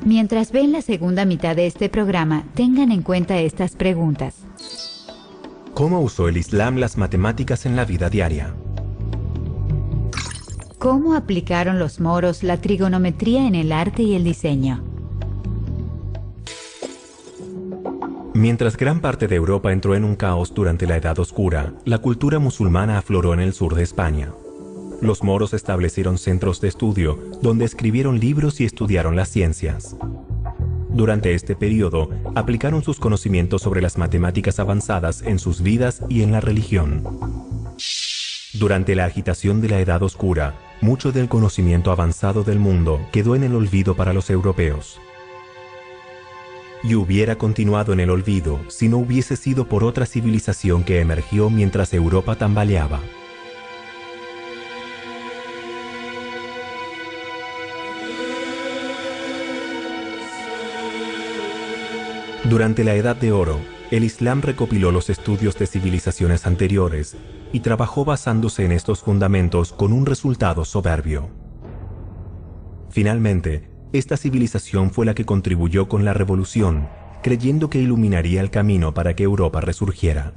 Mientras ven la segunda mitad de este programa, tengan en cuenta estas preguntas. ¿Cómo usó el Islam las matemáticas en la vida diaria? ¿Cómo aplicaron los moros la trigonometría en el arte y el diseño? Mientras gran parte de Europa entró en un caos durante la Edad Oscura, la cultura musulmana afloró en el sur de España. Los moros establecieron centros de estudio donde escribieron libros y estudiaron las ciencias. Durante este periodo, aplicaron sus conocimientos sobre las matemáticas avanzadas en sus vidas y en la religión. Durante la agitación de la Edad Oscura, mucho del conocimiento avanzado del mundo quedó en el olvido para los europeos. Y hubiera continuado en el olvido si no hubiese sido por otra civilización que emergió mientras Europa tambaleaba. Durante la Edad de Oro, el Islam recopiló los estudios de civilizaciones anteriores y trabajó basándose en estos fundamentos con un resultado soberbio. Finalmente, esta civilización fue la que contribuyó con la revolución, creyendo que iluminaría el camino para que Europa resurgiera.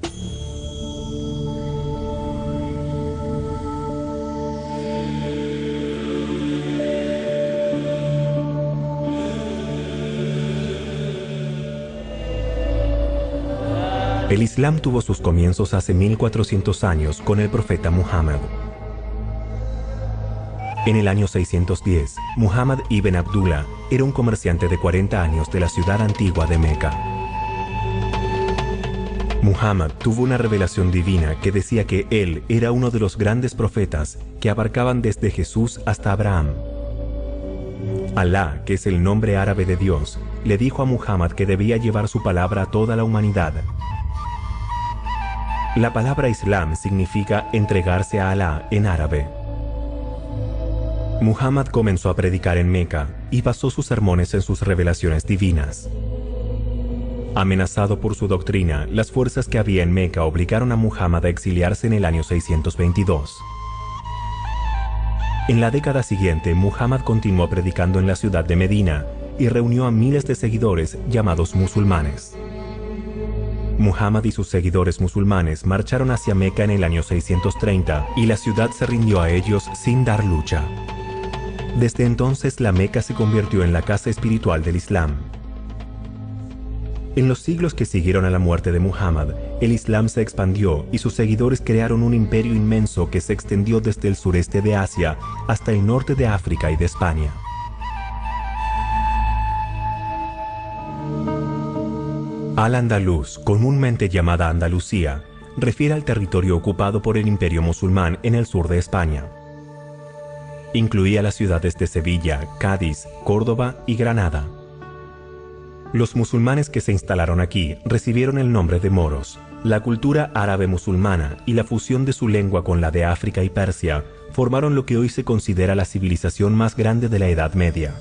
El Islam tuvo sus comienzos hace 1400 años con el profeta Muhammad. En el año 610, Muhammad ibn Abdullah era un comerciante de 40 años de la ciudad antigua de Meca. Muhammad tuvo una revelación divina que decía que él era uno de los grandes profetas que abarcaban desde Jesús hasta Abraham. Alá, que es el nombre árabe de Dios, le dijo a Muhammad que debía llevar su palabra a toda la humanidad. La palabra Islam significa entregarse a Alá en árabe. Muhammad comenzó a predicar en Meca y basó sus sermones en sus revelaciones divinas. Amenazado por su doctrina, las fuerzas que había en Meca obligaron a Muhammad a exiliarse en el año 622. En la década siguiente, Muhammad continuó predicando en la ciudad de Medina y reunió a miles de seguidores llamados musulmanes. Muhammad y sus seguidores musulmanes marcharon hacia Meca en el año 630 y la ciudad se rindió a ellos sin dar lucha. Desde entonces la Meca se convirtió en la casa espiritual del Islam. En los siglos que siguieron a la muerte de Muhammad, el Islam se expandió y sus seguidores crearon un imperio inmenso que se extendió desde el sureste de Asia hasta el norte de África y de España. Al-Andalus, comúnmente llamada Andalucía, refiere al territorio ocupado por el imperio musulmán en el sur de España. Incluía las ciudades de Sevilla, Cádiz, Córdoba y Granada. Los musulmanes que se instalaron aquí recibieron el nombre de moros. La cultura árabe musulmana y la fusión de su lengua con la de África y Persia formaron lo que hoy se considera la civilización más grande de la Edad Media.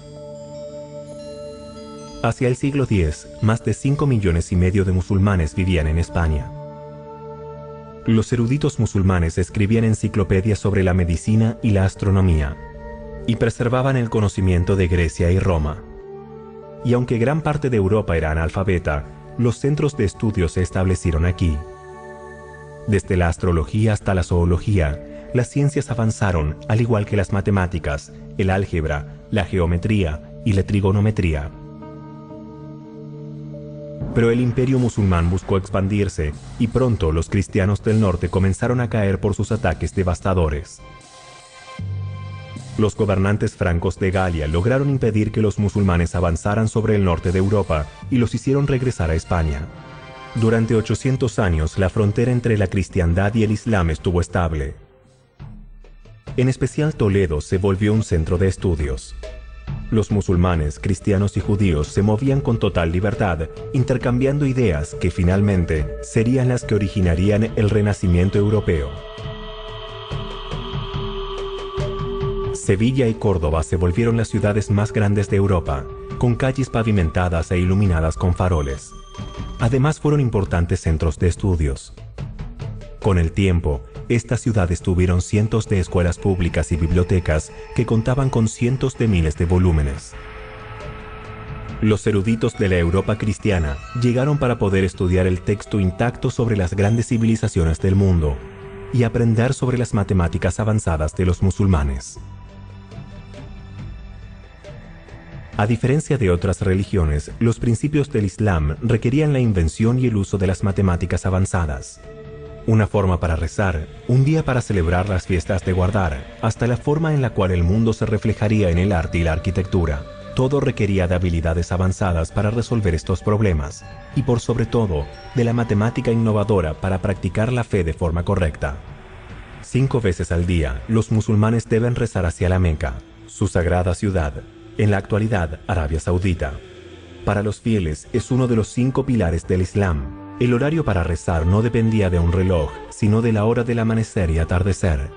Hacia el siglo X, más de 5,5 millones de musulmanes vivían en España. Los eruditos musulmanes escribían enciclopedias sobre la medicina y la astronomía, y preservaban el conocimiento de Grecia y Roma. Y aunque gran parte de Europa era analfabeta, los centros de estudio se establecieron aquí. Desde la astrología hasta la zoología, las ciencias avanzaron, al igual que las matemáticas, el álgebra, la geometría y la trigonometría. Pero el imperio musulmán buscó expandirse y pronto los cristianos del norte comenzaron a caer por sus ataques devastadores. Los gobernantes francos de Galia lograron impedir que los musulmanes avanzaran sobre el norte de Europa y los hicieron regresar a España. Durante 800 años la frontera entre la cristiandad y el Islam estuvo estable. En especial Toledo se volvió un centro de estudios. Los musulmanes, cristianos y judíos se movían con total libertad, intercambiando ideas que finalmente serían las que originarían el Renacimiento europeo. Sevilla y Córdoba se volvieron las ciudades más grandes de Europa, con calles pavimentadas e iluminadas con faroles. Además fueron importantes centros de estudios. Con el tiempo, estas ciudades tuvieron cientos de escuelas públicas y bibliotecas que contaban con cientos de miles de volúmenes. Los eruditos de la Europa cristiana llegaron para poder estudiar el texto intacto sobre las grandes civilizaciones del mundo y aprender sobre las matemáticas avanzadas de los musulmanes. A diferencia de otras religiones, los principios del Islam requerían la invención y el uso de las matemáticas avanzadas. Una forma para rezar, un día para celebrar las fiestas de guardar, hasta la forma en la cual el mundo se reflejaría en el arte y la arquitectura. Todo requería de habilidades avanzadas para resolver estos problemas, y por sobre todo, de la matemática innovadora para practicar la fe de forma correcta. 5 veces al día, los musulmanes deben rezar hacia la Meca, su sagrada ciudad, en la actualidad Arabia Saudita. Para los fieles es uno de los 5 pilares del Islam. El horario para rezar no dependía de un reloj, sino de la hora del amanecer y atardecer.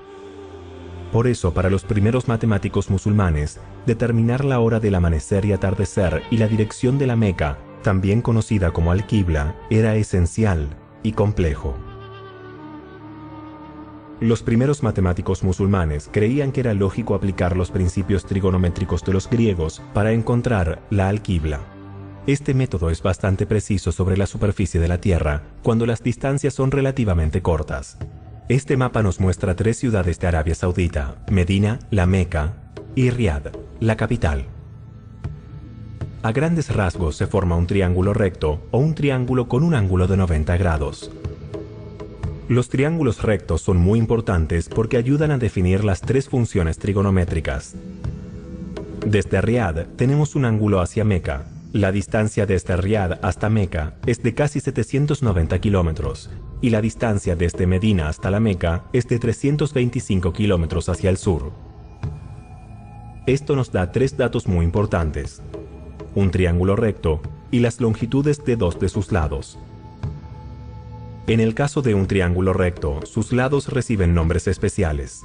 Por eso, para los primeros matemáticos musulmanes, determinar la hora del amanecer y atardecer y la dirección de la Meca, también conocida como Al-Qibla, era esencial y complejo. Los primeros matemáticos musulmanes creían que era lógico aplicar los principios trigonométricos de los griegos para encontrar la Al-Qibla. Este método es bastante preciso sobre la superficie de la Tierra cuando las distancias son relativamente cortas. Este mapa nos muestra 3 ciudades de Arabia Saudita: Medina, la Meca y Riad, la capital. A grandes rasgos se forma un triángulo recto o un triángulo con un ángulo de 90 grados. Los triángulos rectos son muy importantes porque ayudan a definir las 3 funciones trigonométricas. Desde Riad tenemos un ángulo hacia Meca. La distancia desde Riad hasta Meca es de casi 790 kilómetros y la distancia desde Medina hasta la Meca es de 325 kilómetros hacia el sur. Esto nos da 3 datos muy importantes: un triángulo recto y las longitudes de 2 de sus lados. En el caso de un triángulo recto, sus lados reciben nombres especiales.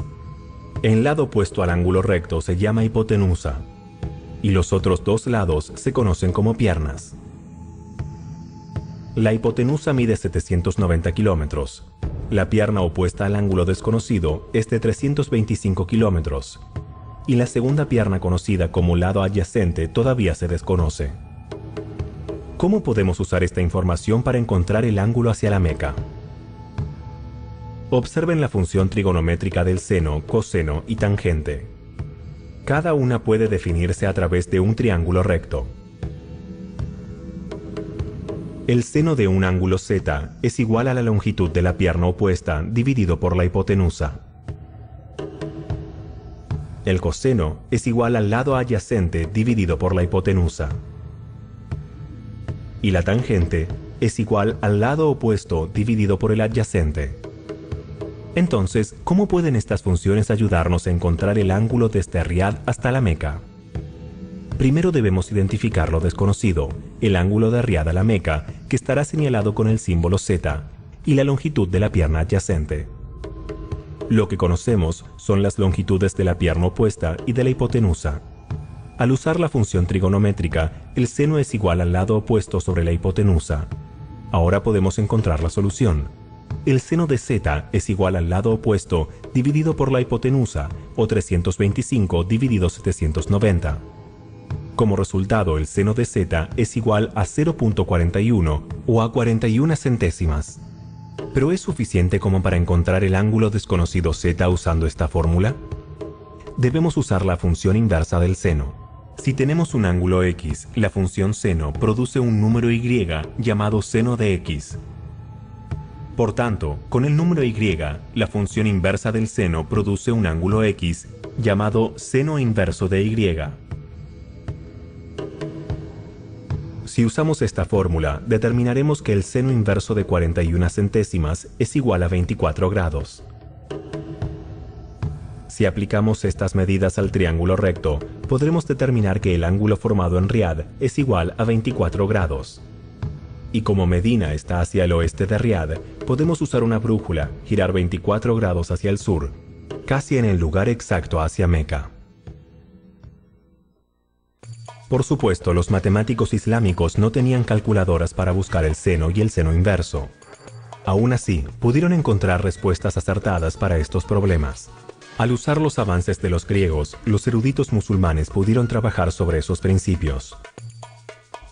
El lado opuesto al ángulo recto se llama hipotenusa, y los otros 2 lados se conocen como piernas. La hipotenusa mide 790 kilómetros. La pierna opuesta al ángulo desconocido es de 325 kilómetros, y la segunda pierna conocida como lado adyacente todavía se desconoce. ¿Cómo podemos usar esta información para encontrar el ángulo hacia la Meca? Observen la función trigonométrica del seno, coseno y tangente. Cada una puede definirse a través de un triángulo recto. El seno de un ángulo Z es igual a la longitud de la pierna opuesta dividido por la hipotenusa. El coseno es igual al lado adyacente dividido por la hipotenusa. Y la tangente es igual al lado opuesto dividido por el adyacente. Entonces, ¿cómo pueden estas funciones ayudarnos a encontrar el ángulo desde Riad hasta la Meca? Primero debemos identificar lo desconocido, el ángulo de Riad a la Meca, que estará señalado con el símbolo Z, y la longitud de la pierna adyacente. Lo que conocemos son las longitudes de la pierna opuesta y de la hipotenusa. Al usar la función trigonométrica, el seno es igual al lado opuesto sobre la hipotenusa. Ahora podemos encontrar la solución. El seno de Z es igual al lado opuesto dividido por la hipotenusa, o 325 dividido 790. Como resultado, el seno de Z es igual a 0.41 o a 41 centésimas. ¿Pero es suficiente como para encontrar el ángulo desconocido Z usando esta fórmula? Debemos usar la función inversa del seno. Si tenemos un ángulo X, la función seno produce un número Y llamado seno de X. Por tanto, con el número Y, la función inversa del seno produce un ángulo X llamado seno inverso de Y. Si usamos esta fórmula, determinaremos que el seno inverso de 41 centésimas es igual a 24 grados. Si aplicamos estas medidas al triángulo recto, podremos determinar que el ángulo formado en Riad es igual a 24 grados. Y como Medina está hacia el oeste de Riad, podemos usar una brújula, girar 24 grados hacia el sur, casi en el lugar exacto hacia Meca. Por supuesto, los matemáticos islámicos no tenían calculadoras para buscar el seno y el seno inverso. Aún así, pudieron encontrar respuestas acertadas para estos problemas. Al usar los avances de los griegos, los eruditos musulmanes pudieron trabajar sobre esos principios.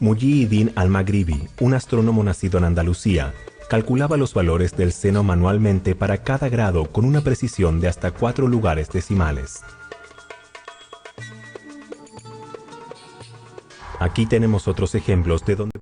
Muhyiddin al-Maghribi, un astrónomo nacido en Andalucía, calculaba los valores del seno manualmente para cada grado con una precisión de hasta 4 lugares decimales. Aquí tenemos otros ejemplos de donde